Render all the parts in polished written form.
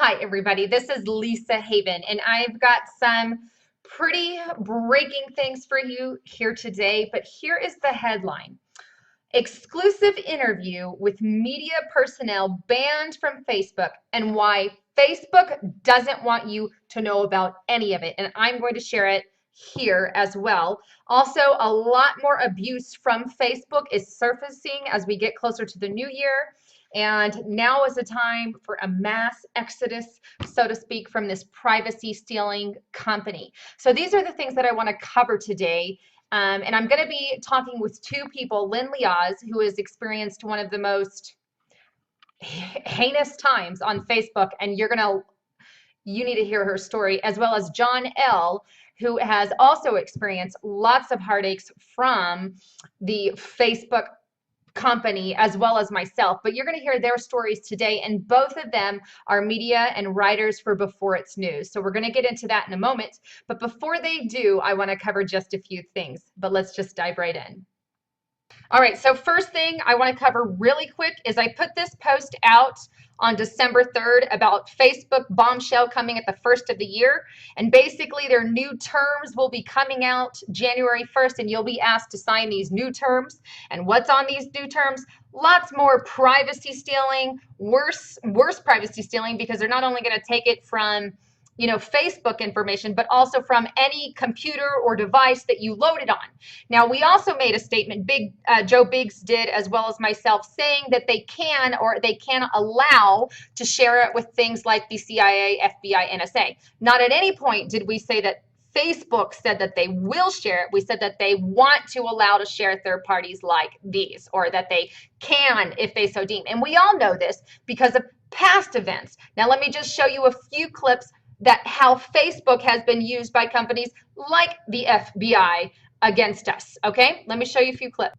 Hi, everybody. This is Lisa Haven, and I've got some pretty breaking things for you here today. But here is the headline: Exclusive interview with media personnel banned from Facebook, and why Facebook doesn't want you to know about any of it. And I'm going to share it here as well. Also, a lot more abuse from Facebook is surfacing as we get closer to the new year. And now is the time for a mass exodus, so to speak, from this privacy stealing company. So these are the things that I want to cover today. And I'm going to be talking with two people, Lynn Liaz, who has experienced one of the most heinous times on Facebook, and you need to hear her story, as well as John L., who has also experienced lots of heartaches from the Facebook company as well as myself, but you're going to hear their stories today, and both of them are media and writers for Before It's News. So we're going to get into that in a moment, but before they do, I want to cover just a few things, but let's just dive right in. All right, so first thing I want to cover really quick is I put this post out on December 3rd about Facebook bombshell coming at the first of the year. And basically their new terms will be coming out January 1st, and you'll be asked to sign these new terms. And what's on these new terms? Lots more privacy stealing, worse privacy stealing, because they're not only going to take it from Facebook information, but also from any computer or device that you loaded on. Now, we also made a statement, Joe Biggs did, as well as myself, saying that they can allow to share it with things like the CIA, FBI, NSA. Not at any point did we say that Facebook said that they will share it. We said that they want to allow to share third parties like these, or that they can if they so deem. And we all know this because of past events. Now, let me just show you a few clips that how Facebook has been used by companies like the FBI against us. Okay, let me show you a few clips.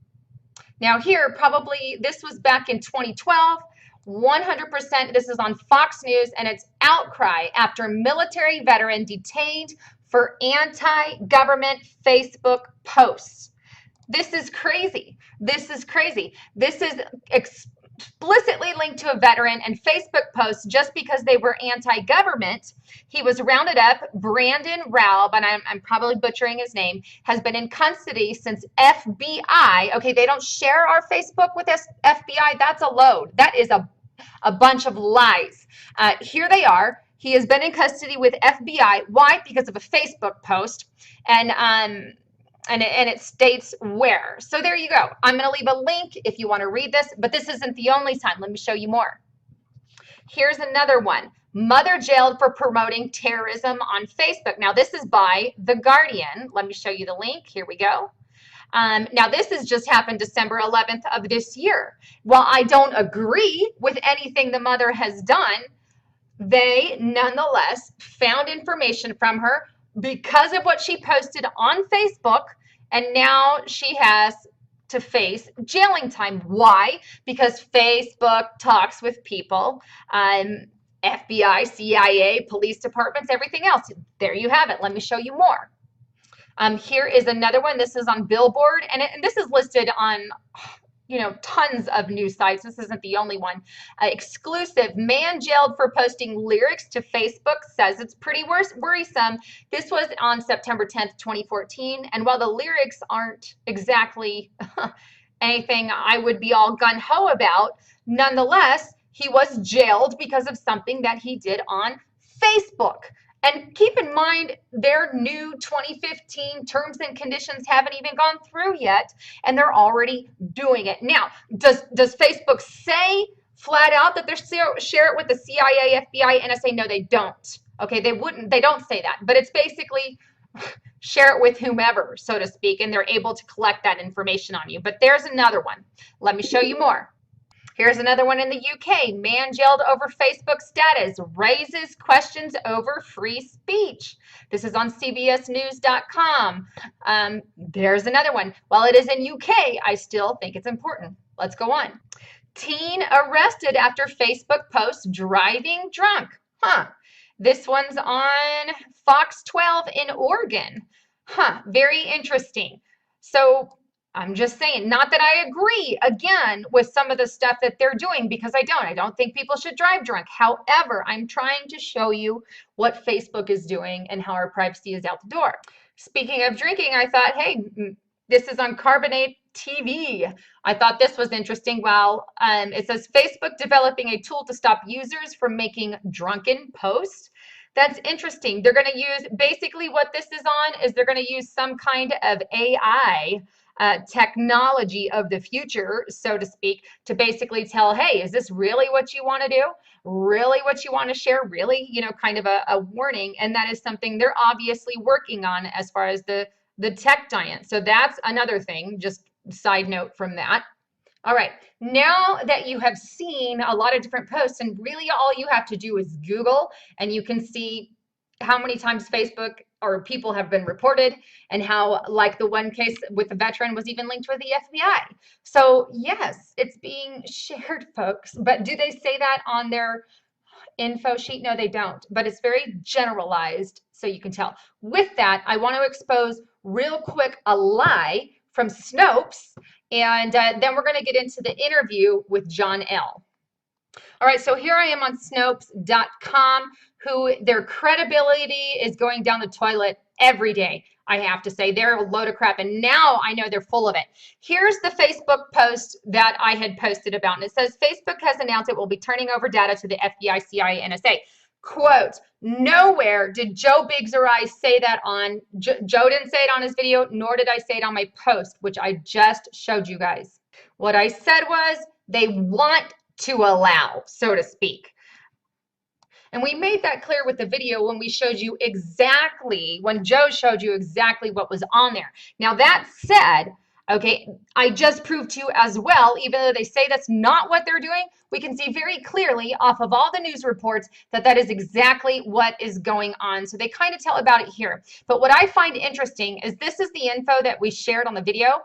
Now here, probably this was back in 2012, 100%, this is on Fox News, and it's outcry after military veteran detained for anti-government Facebook posts. This is crazy. This is crazy. This is explicitly linked to a veteran and Facebook posts just because they were anti-government. He was rounded up. Brandon Raub, and I'm probably butchering his name, has been in custody since FBI. Okay, they don't share our Facebook with FBI. That's a load. That is a bunch of lies. Here they are. He has been in custody with FBI. Why? Because of a Facebook post. And it states where. So there you go. I'm going to leave a link if you want to read this, but this isn't the only time. Let me show you more. Here's another one. Mother jailed for promoting terrorism on Facebook. Now, this is by The Guardian. Let me show you the link. Here we go. Now, this has just happened December 11th of this year. While I don't agree with anything the mother has done, they nonetheless found information from her because of what she posted on Facebook, and now she has to face jailing time. Why? Because Facebook talks with people, FBI, CIA, police departments, everything else. There you have it. Let me show you more. Here is another one. This is on Billboard, and this is listed on tons of news sites. This isn't the only one. Exclusive: man jailed for posting lyrics to Facebook says it's pretty worrisome. This was on September 10th, 2014. And while the lyrics aren't exactly anything I would be all gung-ho about, nonetheless, he was jailed because of something that he did on Facebook. And keep in mind, their new 2015 terms and conditions haven't even gone through yet, and they're already doing it. Now, does Facebook say flat out that they're share it with the CIA, FBI, NSA? No, they don't. Okay, they don't say that, but it's basically share it with whomever, so to speak, and they're able to collect that information on you. But there's another one. Let me show you more. Here's another one in the UK. Man jailed over Facebook status raises questions over free speech. This is on CBSNews.com. There's another one. While it is in UK, I still think it's important. Let's go on. Teen arrested after Facebook post driving drunk. This one's on Fox 12 in Oregon. Very interesting. So I'm just saying, not that I agree again with some of the stuff that they're doing, because I don't. I don't think people should drive drunk. However, I'm trying to show you what Facebook is doing and how our privacy is out the door. Speaking of drinking, I thought, hey, this is on Carbonate TV. I thought this was interesting. Well, it says Facebook developing a tool to stop users from making drunken posts. That's interesting. They're going to use, basically what this is on is they're going to use some kind of AI technology of the future, so to speak, to basically tell, hey, is this really what you want to do? Really what you want to share? Really, kind of a warning. And that is something they're obviously working on as far as the tech giant. So that's another thing, just side note from that. All right, now that you have seen a lot of different posts, and really all you have to do is Google, and you can see how many times Facebook or people have been reported, and how, like the one case with the veteran, was even linked with the FBI. So yes, it's being shared, folks. But do they say that on their info sheet? No, they don't. But it's very generalized, so you can tell. With that, I want to expose real quick a lie from Snopes, and then we're going to get into the interview with John L. All right, so here I am on Snopes.com, who their credibility is going down the toilet every day. I have to say, they're a load of crap, and now I know they're full of it. Here's the Facebook post that I had posted about, and it says, Facebook has announced it will be turning over data to the FBI, CIA, NSA. Quote, nowhere did Joe Biggs or I say that on, Joe didn't say it on his video, nor did I say it on my post, which I just showed you guys. What I said was, they want to allow, so to speak. And we made that clear with the video when we showed you exactly, when Joe showed you exactly what was on there. Now that said, okay, I just proved to you as well, even though they say that's not what they're doing, we can see very clearly off of all the news reports that that is exactly what is going on. So they kind of tell about it here. But what I find interesting is this is the info that we shared on the video.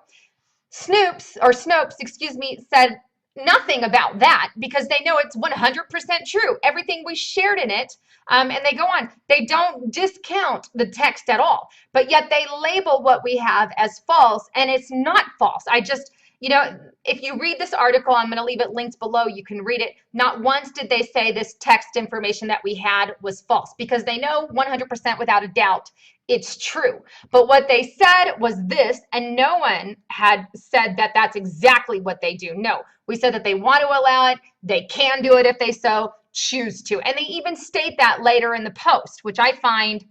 Snopes, excuse me, said nothing about that because they know it's 100% true. Everything we shared in it, and they go on. They don't discount the text at all, but yet they label what we have as false, and it's not false. I just, if you read this article, I'm going to leave it linked below. You can read it. Not once did they say this text information that we had was false, because they know 100% without a doubt it's true. But what they said was this, and no one had said that that's exactly what they do. No, we said that they want to allow it. They can do it if they so choose to. And they even state that later in the post, which I find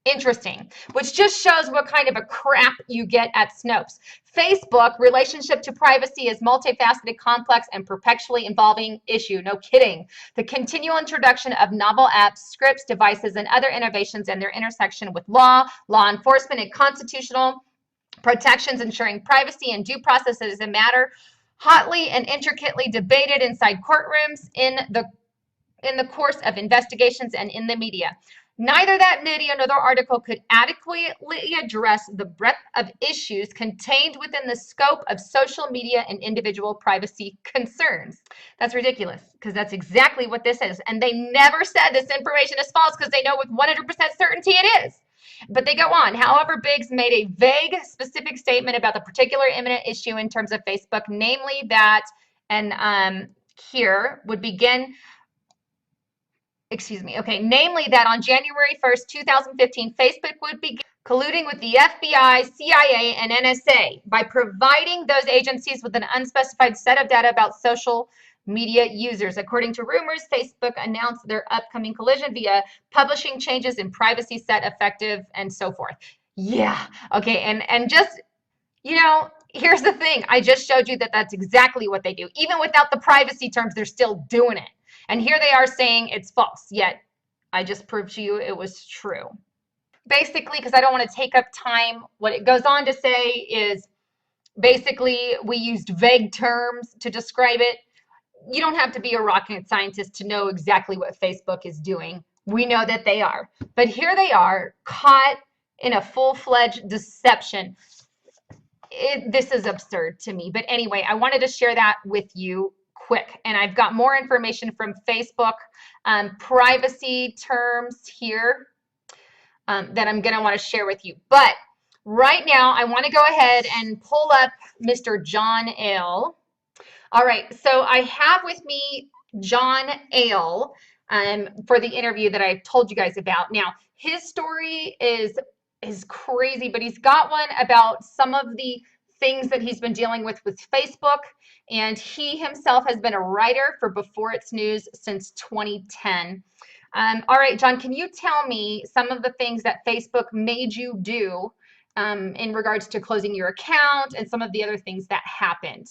interesting, which just shows what kind of a crap you get at Snopes. Facebook, relationship to privacy is multifaceted, complex, and perpetually evolving issue. No kidding. The continual introduction of novel apps, scripts, devices, and other innovations and their intersection with law enforcement, and constitutional protections ensuring privacy and due process is a matter hotly and intricately debated inside courtrooms, in the course of investigations, and in the media. Neither that video nor the article could adequately address the breadth of issues contained within the scope of social media and individual privacy concerns. That's ridiculous, because that's exactly what this is. And they never said this information is false, because they know with 100% certainty it is. But they go on. However, Biggs made a vague, specific statement about the particular imminent issue in terms of Facebook, namely that, and here would begin, namely that on January 1st, 2015, Facebook would begin colluding with the FBI, CIA, and NSA by providing those agencies with an unspecified set of data about social media users. According to rumors, Facebook announced their upcoming collision via publishing changes in privacy set effective and so forth. Yeah, okay, and just, here's the thing. I just showed you that that's exactly what they do. Even without the privacy terms, they're still doing it. And here they are saying it's false, yet I just proved to you it was true. Basically, because I don't want to take up time, what it goes on to say is basically we used vague terms to describe it. You don't have to be a rocket scientist to know exactly what Facebook is doing. We know that they are. But here they are, caught in a full-fledged deception. This is absurd to me. But anyway, I wanted to share that with you quick. And I've got more information from Facebook, privacy terms here that I'm going to want to share with you. But Right now, I want to go ahead and pull up Mr. John Ale. All right, so I have with me John Ale for the interview that I told you guys about. Now, his story is crazy, but he's got one about some of the things that he's been dealing with Facebook, and he himself has been a writer for Before It's News since 2010. All right, John, can you tell me some of the things that Facebook made you do in regards to closing your account and some of the other things that happened?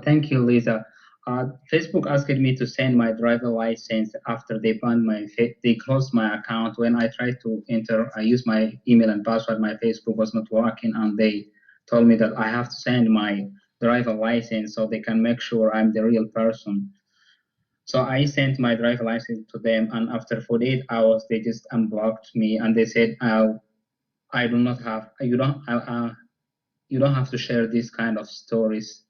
Thank you, Lisa. Facebook asked me to send my driver license after they banned they closed my account. When I tried to enter, I used my email and password. My Facebook was not working, and they told me that I have to send my driver license so they can make sure I'm the real person. So I sent my driver license to them, and after 48 hours, they just unblocked me, and they said, "I do not have you don't have to share these kind of stories."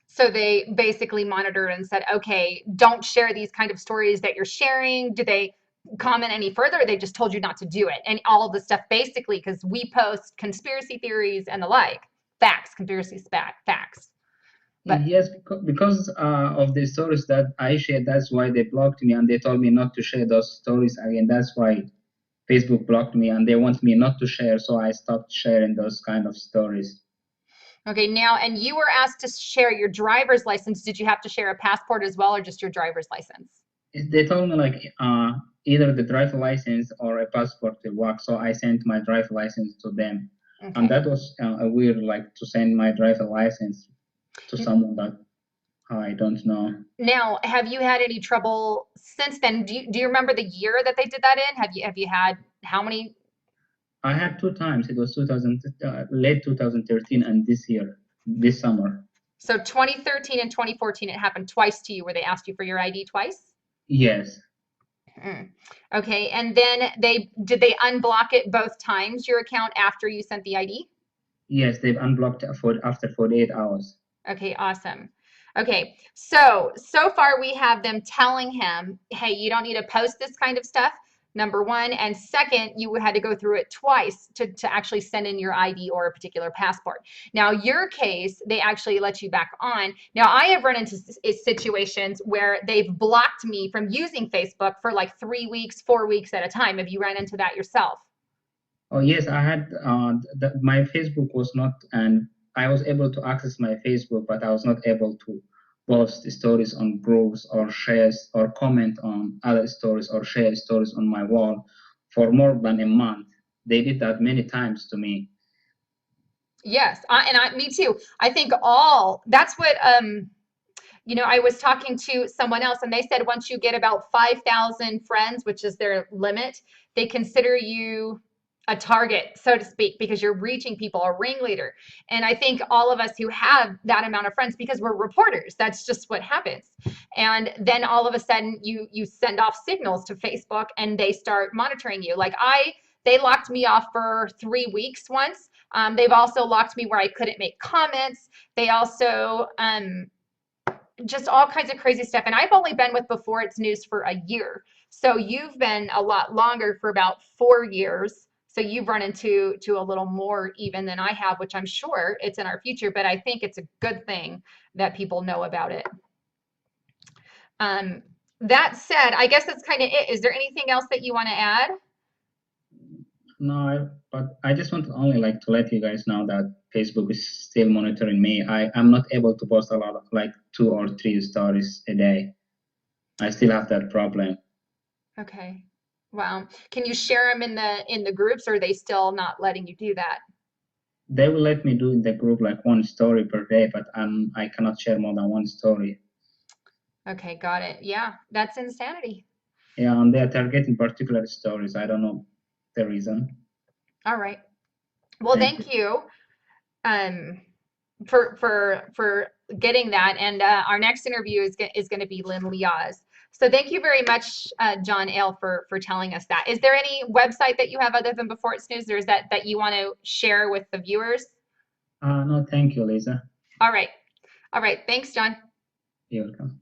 So they basically monitored and said, okay, don't share these kind of stories that you're sharing. Did they comment any further? Or they just told you not to do it. And all of the stuff basically, because we post conspiracy theories and the like, facts, conspiracy facts. But Yes, because of the stories that I shared, that's why they blocked me, and they told me not to share those stories again. That's why Facebook blocked me, and they want me not to share, so I stopped sharing those kind of stories. okay, now, and you were asked to share your driver's license. Did you have to share a passport as well, or just your driver's license? They told me like either the driver license or a passport will work, so I sent my driver license to them, and Okay. that was a weird, like to send my driver license to someone that I don't know. Now, have you had any trouble since then? Do you remember the year that they did that in? Have you had how many? I had two times. It was 2000, late 2013 and this year, this summer. So 2013 and 2014, it happened twice to you where they asked you for your ID twice? Yes, Mm. Okay, and then they unblock it both times, your account after you sent the ID? yes, they've unblocked for after 48 hours. Okay, awesome. Okay, so far we have them telling him, hey, you don't need to post this kind of stuff, number one. And second, you had to go through it twice to actually send in your ID or a particular passport. Now, your case, they actually let you back on. Now, I have run into situations where they've blocked me from using Facebook for like 3 weeks, 4 weeks at a time. Have you run into that yourself? Oh, yes, I had my Facebook was not, and I was able to access my Facebook, but I was not able to post stories on groups or shares or comment on other stories or share stories on my wall for more than a month. They did that many times to me. Yes, me too. I think all that's what I was talking to someone else and they said once you get about 5,000 friends, which is their limit, they consider you a target, so to speak, because you're reaching people, a ringleader. And I think all of us who have that amount of friends, because we're reporters, that's just what happens. And then all of a sudden you send off signals to Facebook and they start monitoring you. They locked me off for 3 weeks once. They've also locked me where I couldn't make comments. They also just all kinds of crazy stuff. And I've only been with Before It's News for a year. So you've been a lot longer for about 4 years. So you've run into a little more even than I have, which I'm sure it's in our future, but I think it's a good thing that people know about it. Um, that said, I guess that's kind of it. Is there anything else that you want to add? No, but I just want to only like to let you guys know that Facebook is still monitoring me. I'm not able to post a lot of like two or three stories a day. I still have that problem. Okay. Wow. Can you share them in the groups, or are they still not letting you do that? They will let me do in the group like one story per day, but I cannot share more than one story. Okay, got it. Yeah, that's insanity. Yeah, and they are targeting particular stories. I don't know the reason. All right. Well, Thank you. thank you um, for getting that. And our next interview is going to be Lynn Liaz. So thank you very much, John Ale, for telling us that. Is there any website that you have other than Before It's News, or is that you want to share with the viewers? No, thank you, Lisa. All right. All right. Thanks, John. You're welcome.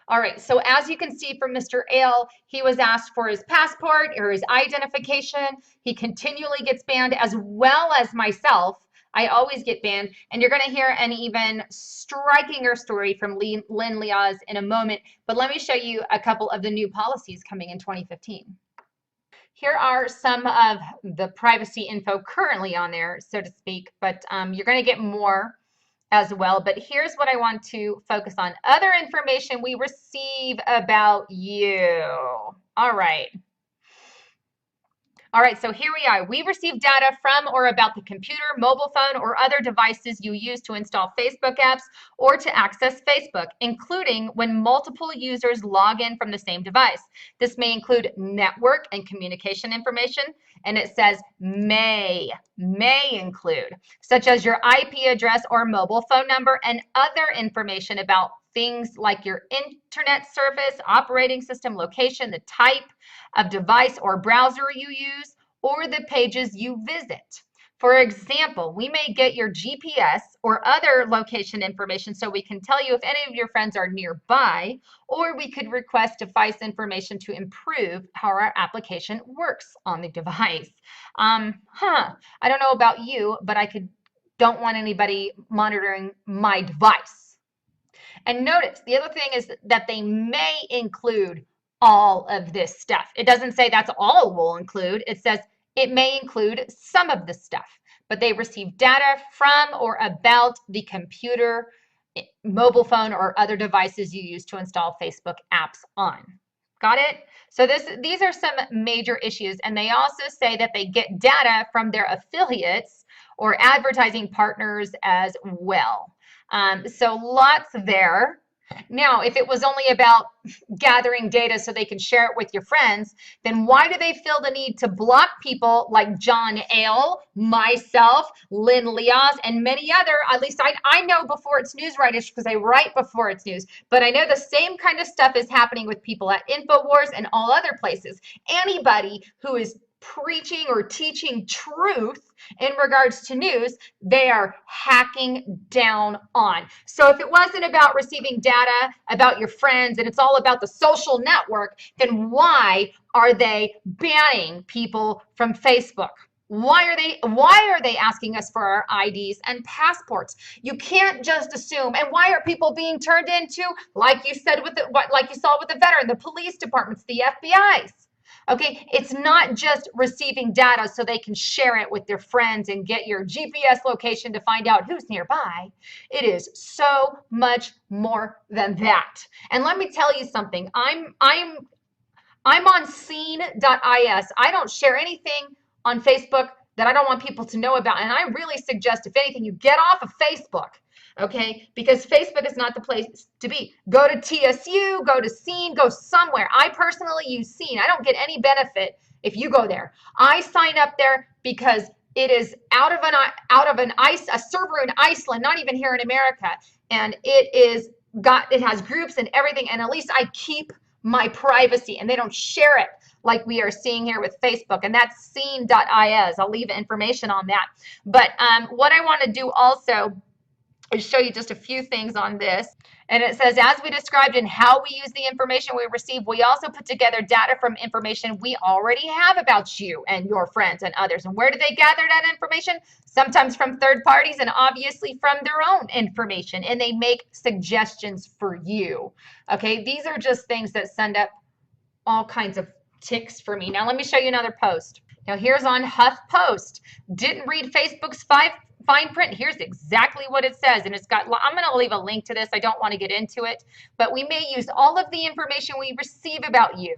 All right, so as you can see from Mr. Ale, he was asked for his passport or his identification. He continually gets banned, as well as myself. I always get banned. And you're going to hear an even strikinger story from Lynn Liaz in a moment. But let me show you a couple of the new policies coming in 2015. Here are some of the privacy info currently on there, so to speak, but you're going to get more as well. But here's what I want to focus on. Other information we receive about you. All right. All right, so here we are. We receive data from or about the computer, mobile phone, or other devices you use to install Facebook apps or to access Facebook, including when multiple users log in from the same device. This may include network and communication information, and it says may include, such as your IP address or mobile phone number and other information about things like your internet service, operating system, location, the type of device or browser you use, or the pages you visit. For example, we may get your GPS or other location information so we can tell you if any of your friends are nearby, or we could request device information to improve how our application works on the device. I don't know about you, but don't want anybody monitoring my device. And notice the other thing is that they may include all of this stuff. It doesn't say that's all we'll include. It says it may include some of the stuff, but they receive data from or about the computer, mobile phone, or other devices you use to install Facebook apps on. Got it? So these are some major issues, and they also say that they get data from their affiliates or advertising partners as well. So lots there. Now, if it was only about gathering data so they can share it with your friends, then why do they feel the need to block people like John Ale, myself, Lynn Liaz, and many other, at least I know before it's news writers because I write before it's news, but I know the same kind of stuff is happening with people at InfoWars and all other places. Anybody who is preaching or teaching truth in regards to news, they are hacking down on. So if it wasn't about receiving data about your friends and it's all about the social network, then why are they banning people from Facebook? Why are they asking us for our IDs and passports? You can't just assume. And why are people being turned into, like you said like you saw with the veteran, the police departments, the FBI's? Okay, it's not just receiving data so they can share it with their friends and get your GPS location to find out who's nearby. It is so much more than that. And let me tell you something. I'm on scene.is. I don't share anything on Facebook that I don't want people to know about. And I really suggest, if anything, you get off of Facebook. Okay, because Facebook is not the place to be. Go to TSU, go to Scene, go somewhere. I personally use Scene. I don't get any benefit if you go there. I sign up there because it is a server in Iceland, not even here in America, and it has groups and everything, and at least I keep my privacy, and they don't share it like we are seeing here with Facebook, and that's scene.is. I'll leave information on that. But what I want to do also is show you just a few things on this. And it says, as we described in how we use the information we receive, we also put together data from information we already have about you and your friends and others. And where do they gather that information? Sometimes from third parties and obviously from their own information. And they make suggestions for you. Okay, these are just things that send up all kinds of ticks for me. Now let me show you another post. Now here's on HuffPost. Didn't read Facebook's fine print. Here's exactly what it says, and it's got, I'm going to leave a link to this. I don't want to get into it, but we may use all of the information we receive about you,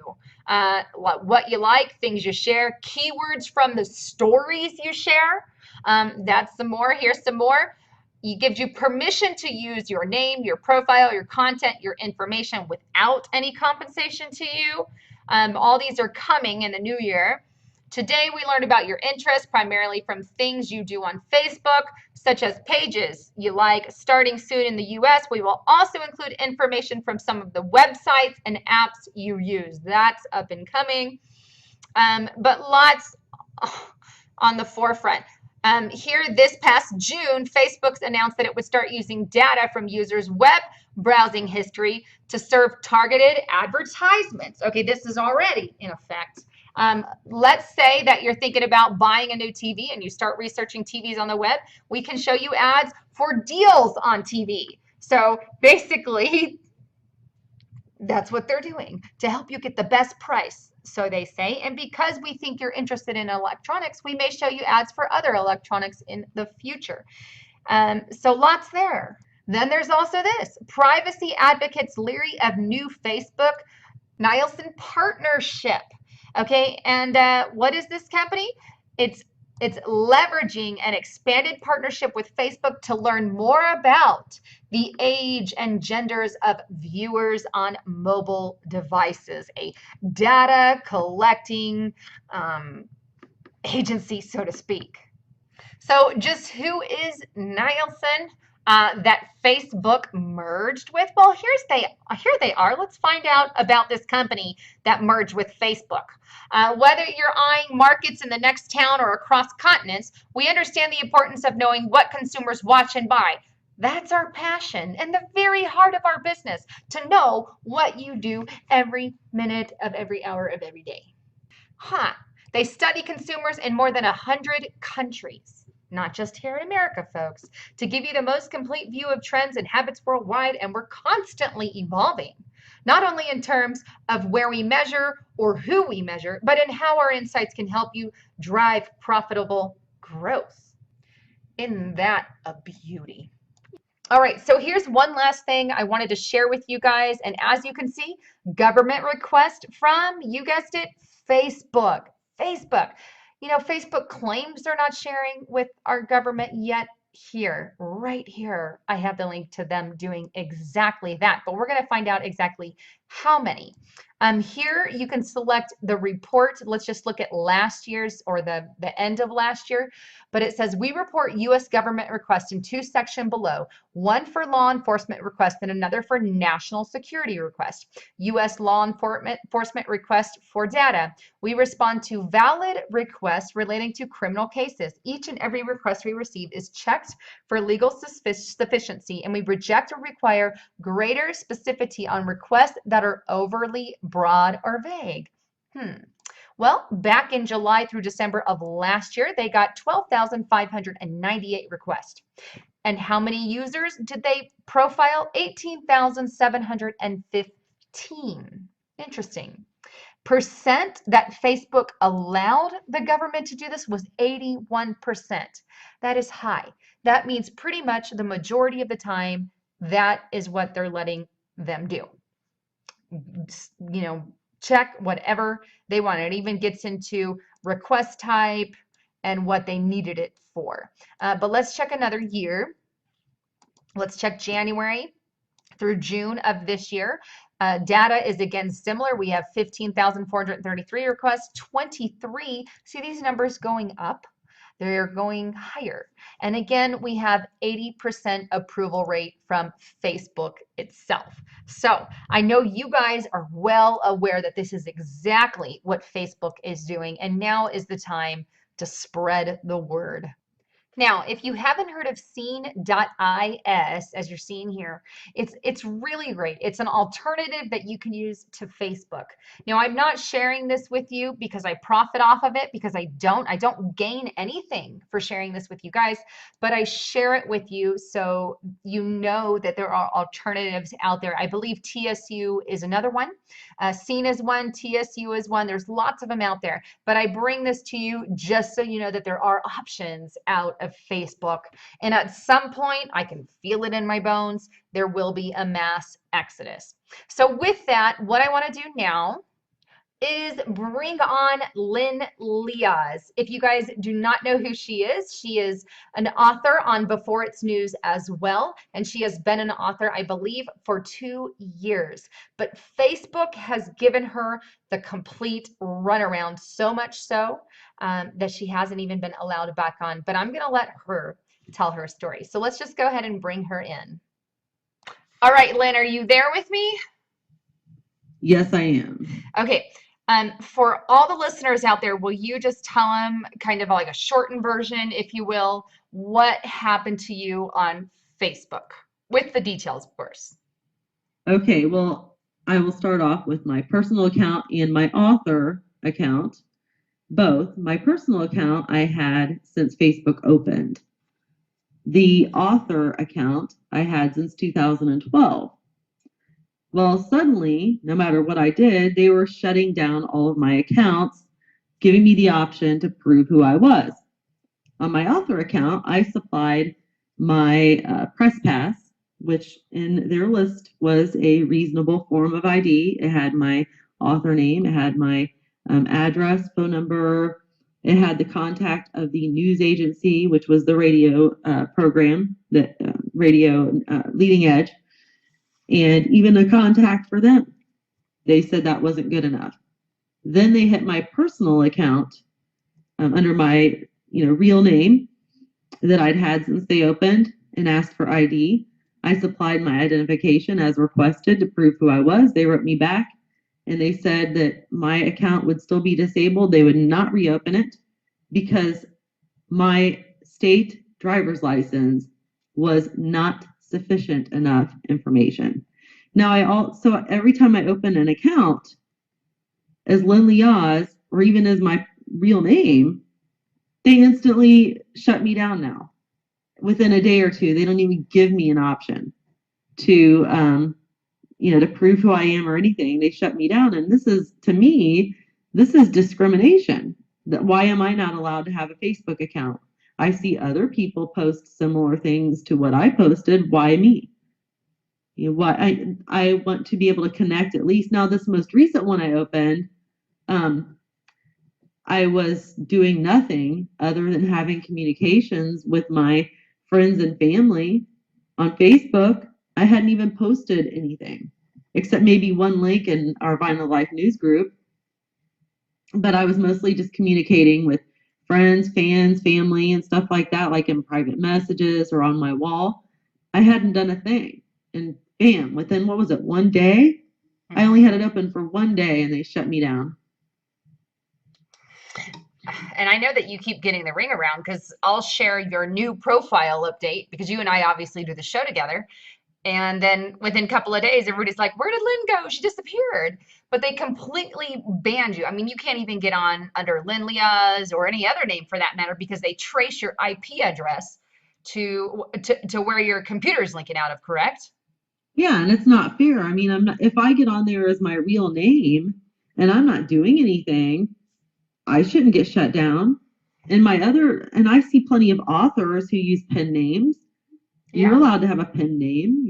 what you like, things you share, keywords from the stories you share. That's some more. Here's some more. It gives you permission to use your name, your profile, your content, your information without any compensation to you. All these are coming in the new year. Today, we learned about your interests, primarily from things you do on Facebook, such as pages you like. Starting soon in the US, we will also include information from some of the websites and apps you use. That's up and coming. But lots on the forefront. Here this past June, Facebook announced that it would start using data from users' web browsing history to serve targeted advertisements. Okay, this is already in effect. Let's say that you're thinking about buying a new TV and you start researching TVs on the web. We can show you ads for deals on TV. So basically, that's what they're doing to help you get the best price, so they say. And because we think you're interested in electronics, we may show you ads for other electronics in the future. So lots there. Then there's also this. Privacy advocates leery of new Facebook Nielsen partnership. Okay, and what is this company? It's leveraging an expanded partnership with Facebook to learn more about the age and genders of viewers on mobile devices, a data collecting agency, so to speak. So just who is Nielsen that Facebook merged with? Well, here they are. Let's find out about this company that merged with Facebook. Whether you're eyeing markets in the next town or across continents, we understand the importance of knowing what consumers watch and buy. That's our passion and the very heart of our business, to know what you do every minute of every hour of every day. They study consumers in more than 100 countries, not just here in America, folks, to give you the most complete view of trends and habits worldwide, and we're constantly evolving, not only in terms of where we measure or who we measure, but in how our insights can help you drive profitable growth. Isn't that a beauty? All right, so here's one last thing I wanted to share with you guys. And as you can see, government request from, you guessed it, Facebook. Facebook. You know, Facebook claims they're not sharing with our government yet. Here, right here, I have the link to them doing exactly that, but we're going to find out exactly how many. Here you can select the report. Let's just look at last year's, or the end of last year. But it says we report U.S. government requests in two sections below, one for law enforcement request and another for national security request. U.S. law enforcement request for data. We respond to valid requests relating to criminal cases. Each and every request we receive is checked for legal sufficiency, and we reject or require greater specificity on requests that are overly broad or vague. Well, back in July through December of last year, they got 12,598 requests. And how many users did they profile? 18,715. Interesting. Percent that Facebook allowed the government to do this was 81%. That is high. That means pretty much the majority of the time, that is what they're letting them do. You know, check whatever they want. It even gets into request type and what they needed it for. But let's check another year. Let's check January through June of this year. Data is again similar. We have 15,433 requests, 23. See these numbers going up? They're going higher. And again, we have 80% approval rate from Facebook itself. So I know you guys are well aware that this is exactly what Facebook is doing, and now is the time to spread the word. Now, if you haven't heard of Scene.is, as you're seeing here, it's really great. It's an alternative that you can use to Facebook. Now, I'm not sharing this with you because I profit off of it, because I don't gain anything for sharing this with you guys, but I share it with you so you know that there are alternatives out there. I believe TSU is another one. Scene is one, TSU is one. There's lots of them out there, but I bring this to you just so you know that there are options out of Facebook. And at some point, I can feel it in my bones, there will be a mass exodus. So with that, what I want to do now is bring on Lynn Leaz. If you guys do not know who she is an author on Before It's News as well, and she has been an author, I believe, for 2 years. But Facebook has given her the complete runaround, so much so that she hasn't even been allowed back on. But I'm going to let her tell her story. So let's just go ahead and bring her in. All right, Lynn, are you there with me? Yes, I am. Okay. For all the listeners out there, will you just tell them kind of like a shortened version, if you will, what happened to you on Facebook with the details, of course? Okay, well, I will start off with my personal account and my author account. Both. My personal account I had since Facebook opened. The author account I had since 2012. Well, suddenly, no matter what I did, they were shutting down all of my accounts, giving me the option to prove who I was. On my author account, I supplied my press pass, which in their list was a reasonable form of ID. It had my author name, it had my address, phone number, it had the contact of the news agency, which was the radio program, the radio leading edge, and even a contact for them. They said that wasn't good enough. Then they hit my personal account under my real name that I'd had since they opened and asked for ID. I supplied my identification as requested to prove who I was. They wrote me back and they said that my account would still be disabled. They would not reopen it because my state driver's license was not sufficient enough information. Now, I also, every time I open an account as Lynn Liaz or even as my real name, they instantly shut me down now. Within a day or two, they don't even give me an option to, to prove who I am or anything. They shut me down. And this is, to me, this is discrimination. Why am I not allowed to have a Facebook account? I see other people post similar things to what I posted. Why me? Why I want to be able to connect at least. Now, this most recent one I opened, I was doing nothing other than having communications with my friends and family on Facebook. I hadn't even posted anything except maybe one link in our Vinyl Life news group. But I was mostly just communicating with friends, fans, family, and stuff like that, like in private messages or on my wall. I hadn't done a thing. And bam, within, what was it, one day? I only had it open for one day and they shut me down. And I know that you keep getting the ring around because I'll share your new profile update because you and I obviously do the show together. And then within a couple of days, everybody's like, where did Lynn go? She disappeared. But they completely banned you. I mean, you can't even get on under Lynn Liaz or any other name for that matter because they trace your IP address to where your computer's linking out of, correct? Yeah, and it's not fair. I mean, I'm not, if I get on there as my real name and I'm not doing anything, I shouldn't get shut down. And I see plenty of authors who use pen names. You're allowed to have a pen name,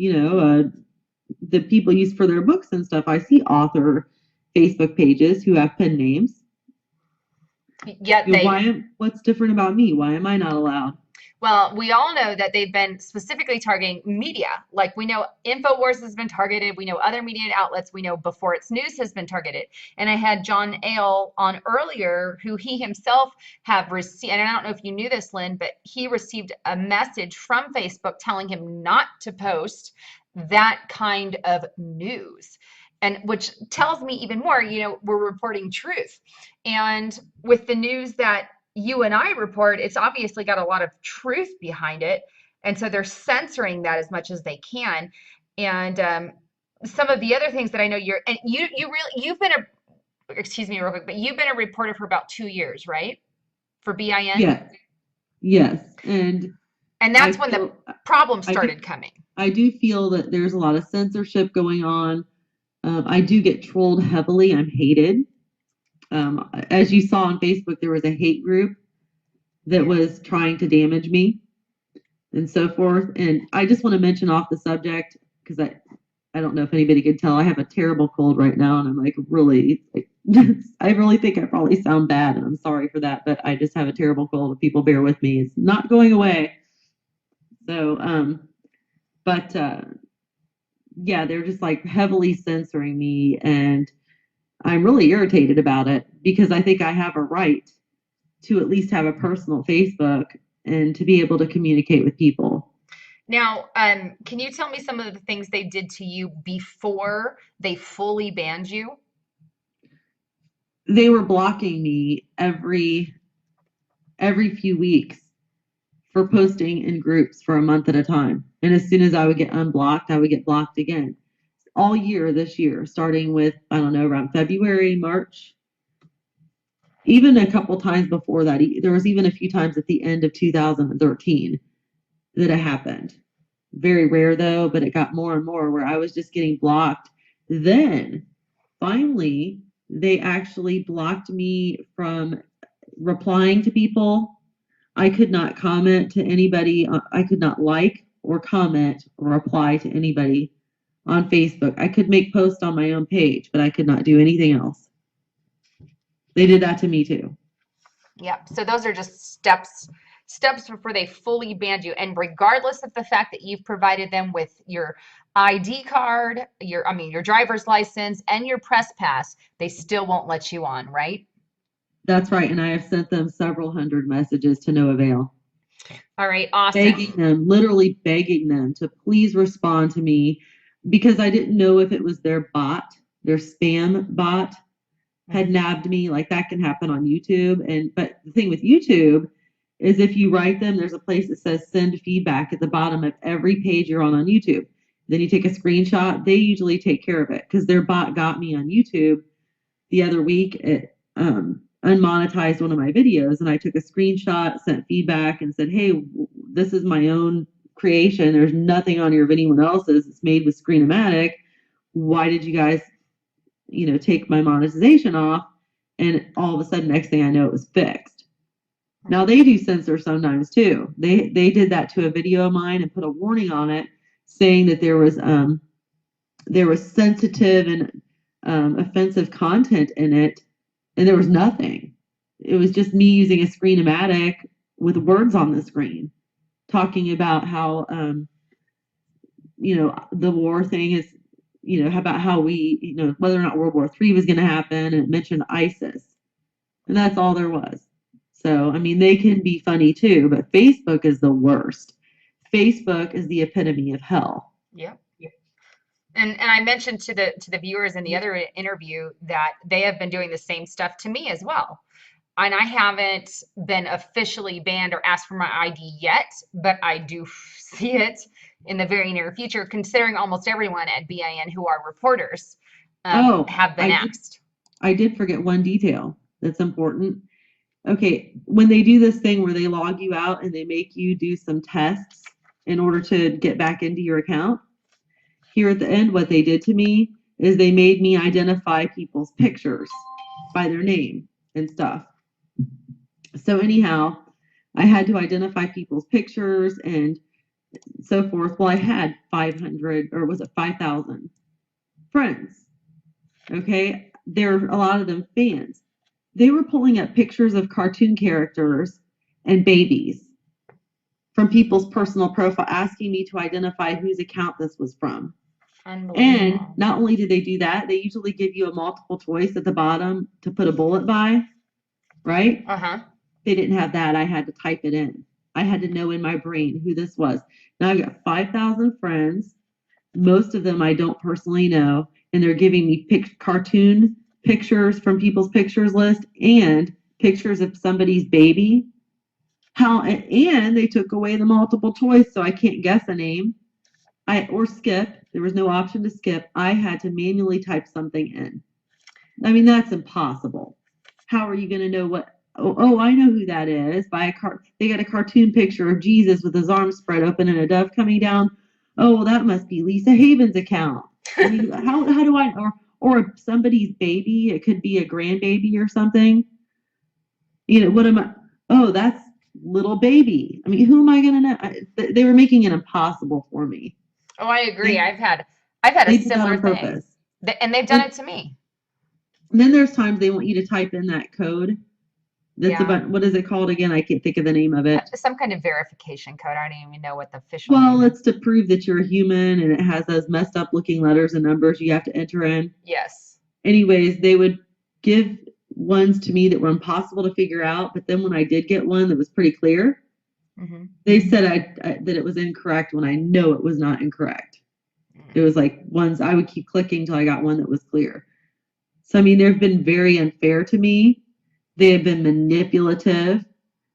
that people use for their books and stuff. I see author Facebook pages who have pen names. Yet what's different about me? Why am I not allowed? Well, we all know that they've been specifically targeting media. Like we know InfoWars has been targeted. We know other media outlets. We know Before It's News has been targeted. And I had John Ale on earlier, who he himself have received, and I don't know if you knew this, Lynn, but he received a message from Facebook telling him not to post that kind of news. And which tells me even more, we're reporting truth. And with the news that you and I report, it's obviously got a lot of truth behind it. And so they're censoring that as much as they can. And some of the other things that I know you've been excuse me real quick, but you've been a reporter for about 2 years, right? For BIN? Yes. And that's when the problems started coming. I do feel that there's a lot of censorship going on. I do get trolled heavily. I'm hated. As you saw on Facebook, there was a hate group that was trying to damage me and so forth. And I just want to mention off the subject, because I don't know if anybody could tell, I have a terrible cold right now. And I'm like, I really think I probably sound bad. And I'm sorry for that, but I just have a terrible cold. If people bear with me, it's not going away. So, yeah, they're just like heavily censoring me, and I'm really irritated about it because I think I have a right to at least have a personal Facebook and to be able to communicate with people. Now, can you tell me some of the things they did to you before they fully banned you? they were blocking me every few weeks for posting in groups for a month at a time. And as soon as I would get unblocked, I would get blocked again. All year this year, starting with, I don't know, around February, March, even a couple times before that. There was even a few times at the end of 2013 that it happened. Very rare though, but it got more and more where I was just getting blocked. Then finally, they actually blocked me from replying to people. I could not comment to anybody. I could not like or comment or reply to anybody on Facebook. I could make posts on my own page, but I could not do anything else. They did that to me too. Yep. So those are just steps before they fully ban you. And regardless of the fact that you've provided them with your ID card, your driver's license and your press pass, they still won't let you on, right? That's right. And I have sent them several hundred messages to no avail. All right, awesome. Begging them, literally begging them to please respond to me because I didn't know if it was their bot, their spam bot had nabbed me. Like that can happen on YouTube. But the thing with YouTube is if you write them, there's a place that says send feedback at the bottom of every page you're on YouTube. Then you take a screenshot. They usually take care of it because their bot got me on YouTube the other week. It unmonetized one of my videos and I took a screenshot, sent feedback and said, hey, this is my own creation. There's nothing on here of anyone else's. It's made with Screen-O-Matic. Why did you guys take my monetization off? And all of a sudden, next thing I know, it was fixed. Now they do censor sometimes too. They did that to a video of mine and put a warning on it saying that there was sensitive and offensive content in it, and there was nothing. It was just me using a Screen-O-Matic with words on the screen, talking about how the war thing is, about how we, whether or not World War III was going to happen, and it mentioned ISIS. And that's all there was. So, I mean, they can be funny too, but Facebook is the worst. Facebook is the epitome of hell. Yeah. And I mentioned to the viewers in the other interview that they have been doing the same stuff to me as well. And I haven't been officially banned or asked for my ID yet, but I do see it in the very near future, considering almost everyone at BIN who are reporters have been asked. I did forget one detail that's important. Okay, when they do this thing where they log you out and they make you do some tests in order to get back into your account, here at the end, what they did to me is they made me identify people's pictures by their name and stuff. So anyhow, I had to identify people's pictures and so forth. Well, I had 500, or was it 5,000 friends? Okay, there are a lot of them fans. They were pulling up pictures of cartoon characters and babies from people's personal profile, asking me to identify whose account this was from. And not only do they do that, they usually give you a multiple choice at the bottom to put a bullet by, right? Uh-huh. They didn't have that. I had to type it in. I had to know in my brain who this was. Now I've got 5,000 friends. Most of them I don't personally know. And they're giving me cartoon pictures from people's pictures list and pictures of somebody's baby. And they took away the multiple choice, so I can't guess a name. Or skip. There was no option to skip. I had to manually type something in. I mean, that's impossible. How are you going to know what? Oh, I know who that is. They got a cartoon picture of Jesus with his arms spread open and a dove coming down. Oh, well, that must be Lisa Haven's account. I mean, how do I? Or somebody's baby. It could be a grandbaby or something. What am I? Oh, that's little baby. I mean, who am I going to know? They were making it impossible for me. Oh, I agree. I've had a similar thing, and they've done it to me. And then there's times they want you to type in that code. That's about, what is it called again? I can't think of the name of it. Some kind of verification code. I don't even know what the official. Well, it's to prove that you're a human, and it has those messed up looking letters and numbers you have to enter in. Yes. Anyways, they would give ones to me that were impossible to figure out, but then when I did get one that was pretty clear, they said that it was incorrect when I know it was not incorrect. It was like ones I would keep clicking till I got one that was clear. So, I mean, they've been very unfair to me. They have been manipulative.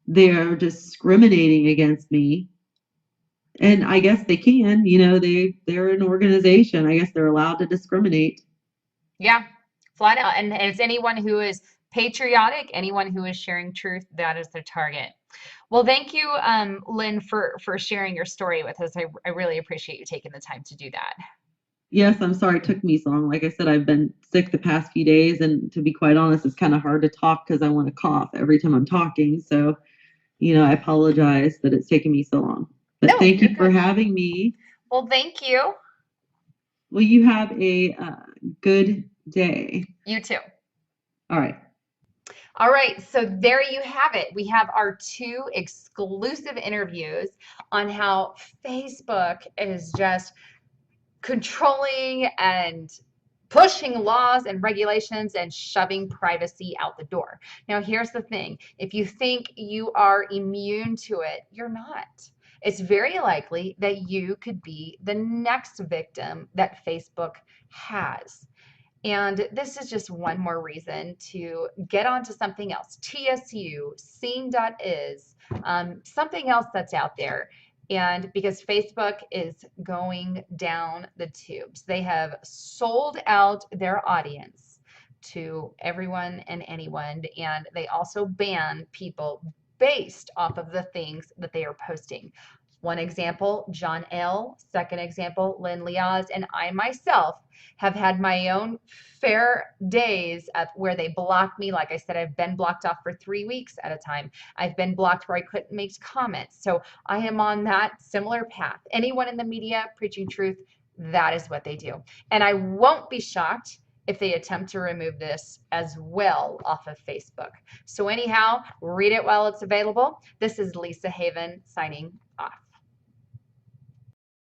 They're discriminating against me. And I guess they can, they're an organization. I guess they're allowed to discriminate. Yeah, flat out. And as anyone who is patriotic, anyone who is sharing truth, that is their target. Well, thank you, Lynn, for sharing your story with us. I really appreciate you taking the time to do that. Yes, I'm sorry it took me so long. Like I said, I've been sick the past few days, and to be quite honest, it's kind of hard to talk because I want to cough every time I'm talking. So, I apologize that it's taken me so long. But No, thank you're you for good. having me. Well, thank you. Well, you have a good day. You too. All right. All right, so there you have it. We have our 2 exclusive interviews on how Facebook is just controlling and pushing laws and regulations and shoving privacy out the door. Now, here's the thing. If you think you are immune to it, you're not. It's very likely that you could be the next victim that Facebook has. And this is just one more reason to get onto something else. TSU, Scene.is, something else that's out there. And because Facebook is going down the tubes, they have sold out their audience to everyone and anyone. And they also ban people based off of the things that they are posting. One example, John L. Second example, Lynn Liaz, and I myself have had my own fair days of where they block me. Like I said, I've been blocked off for 3 weeks at a time. I've been blocked where I couldn't make comments. So I am on that similar path. Anyone in the media preaching truth, that is what they do. And I won't be shocked if they attempt to remove this as well off of Facebook. So anyhow, read it while it's available. This is Lisa Haven signing